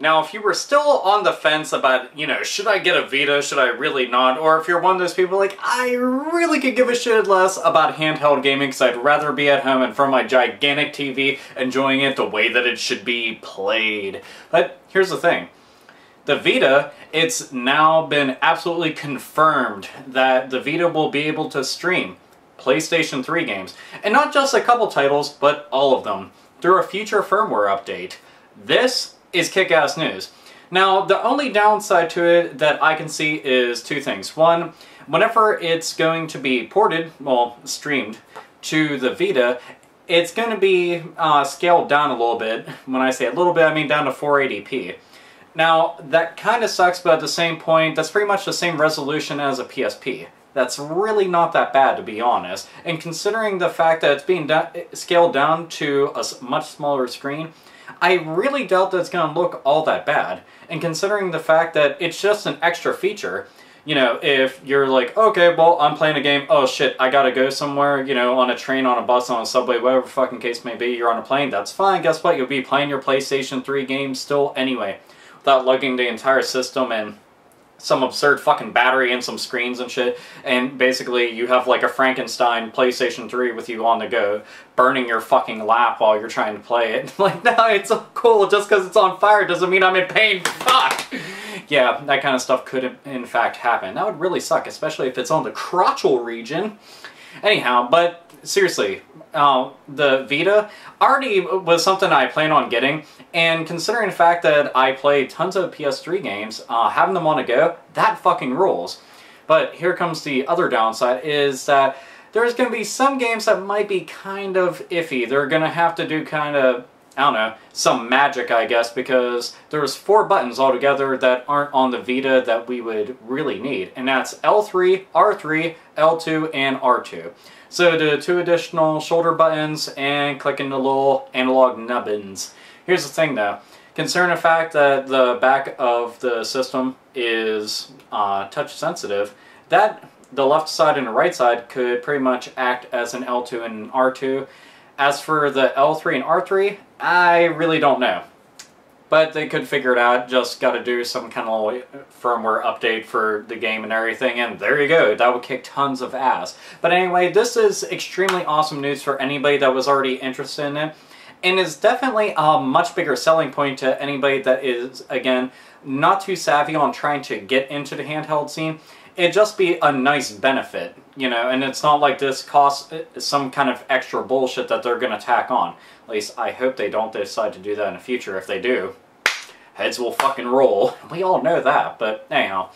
Now, if you were still on the fence about, you know, should I get a Vita, should I really not, or if you're one of those people like, I really could give a shit less about handheld gaming because I'd rather be at home in front of my gigantic TV enjoying it the way that it should be played. But here's the thing. The Vita, it's now been absolutely confirmed that the Vita will be able to stream PlayStation 3 games. And not just a couple titles, but all of them, through a future firmware update. This is kick-ass news. Now, the only downside to it that I can see is two things. One, whenever it's going to be ported, well, streamed, to the Vita, it's going to be scaled down a little bit. When I say a little bit, I mean down to 480p. Now, that kind of sucks, but at the same point, that's pretty much the same resolution as a PSP. That's really not that bad, to be honest. And considering the fact that it's being scaled down to a much smaller screen, I really doubt that it's going to look all that bad. And considering the fact that it's just an extra feature, you know, if you're like, okay, well, I'm playing a game, oh shit, I gotta go somewhere, you know, on a train, on a bus, on a subway, whatever fucking case may be, you're on a plane, that's fine. Guess what? You'll be playing your PlayStation 3 games still anyway, without lugging the entire system and some absurd fucking battery and some screens and shit, and basically you have like a Frankenstein PlayStation 3 with you on the go, burning your fucking lap while you're trying to play it. Like, no, it's so cool, just because it's on fire doesn't mean I'm in pain, fuck! Yeah, that kind of stuff could in fact happen. That would really suck, especially if it's on the crotchal region. Anyhow, but seriously, the Vita already was something I plan on getting, and considering the fact that I play tons of PS3 games, having them on a go, that fucking rules. But here comes the other downside, is that there's going to be some games that might be kind of iffy. They're going to have to do kind of, I don't know, some magic, I guess, because there's 4 buttons altogether that aren't on the Vita that we would really need. And that's L3, R3, L2, and R2. So the 2 additional shoulder buttons and clicking the little analog nubbins. Here's the thing though, considering the fact that the back of the system is touch sensitive, that the left side and the right side could pretty much act as an L2 and an R2. As for the L3 and R3, I really don't know. But they could figure it out, just gotta do some kind of firmware update for the game and everything, and there you go, that would kick tons of ass. But anyway, this is extremely awesome news for anybody that was already interested in it, and is definitely a much bigger selling point to anybody that is, again, not too savvy on trying to get into the handheld scene. It'd just be a nice benefit, you know, and it's not like this costs some kind of extra bullshit that they're gonna tack on. At least I hope they don't decide to do that in the future. If they do, heads will fucking roll. We all know that, but anyhow.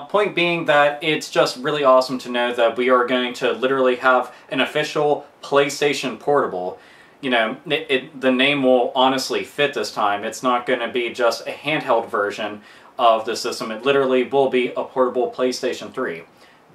Point being that it's just really awesome to know that we are going to literally have an official PlayStation Portable. You know, the name will honestly fit this time. It's not going to be just a handheld version of the system. It literally will be a portable PlayStation 3.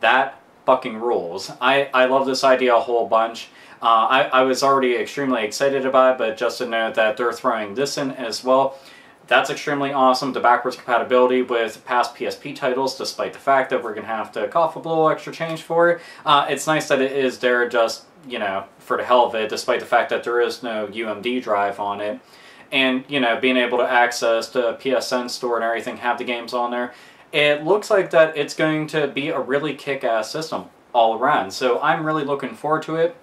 That fucking rules. I love this idea a whole bunch. I was already extremely excited about it, but just to know that they're throwing this in as well, that's extremely awesome. The backwards compatibility with past PSP titles, despite the fact that we're going to have to cough up a little extra change for it. It's nice that it is there just, you know, for the hell of it, despite the fact that there is no UMD drive on it. And, you know, being able to access the PSN store and everything, have the games on there, it looks like that it's going to be a really kick-ass system all around. So I'm really looking forward to it.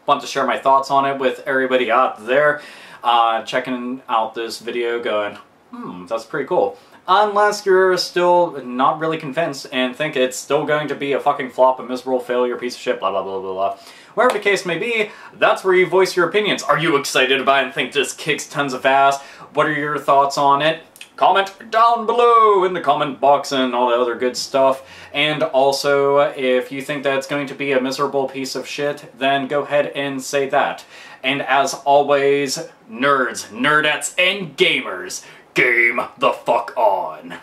Want to share my thoughts on it with everybody out there. Checking out this video going, that's pretty cool. Unless you're still not really convinced and think it's still going to be a fucking flop, a miserable failure, piece of shit, blah blah blah blah blah. Wherever the case may be, that's where you voice your opinions. Are you excited about it and think this kicks tons of ass? What are your thoughts on it? Comment down below in the comment box and all the other good stuff. And also, if you think that it's going to be a miserable piece of shit, then go ahead and say that. And as always, nerds, nerdettes, and gamers, game the fuck on.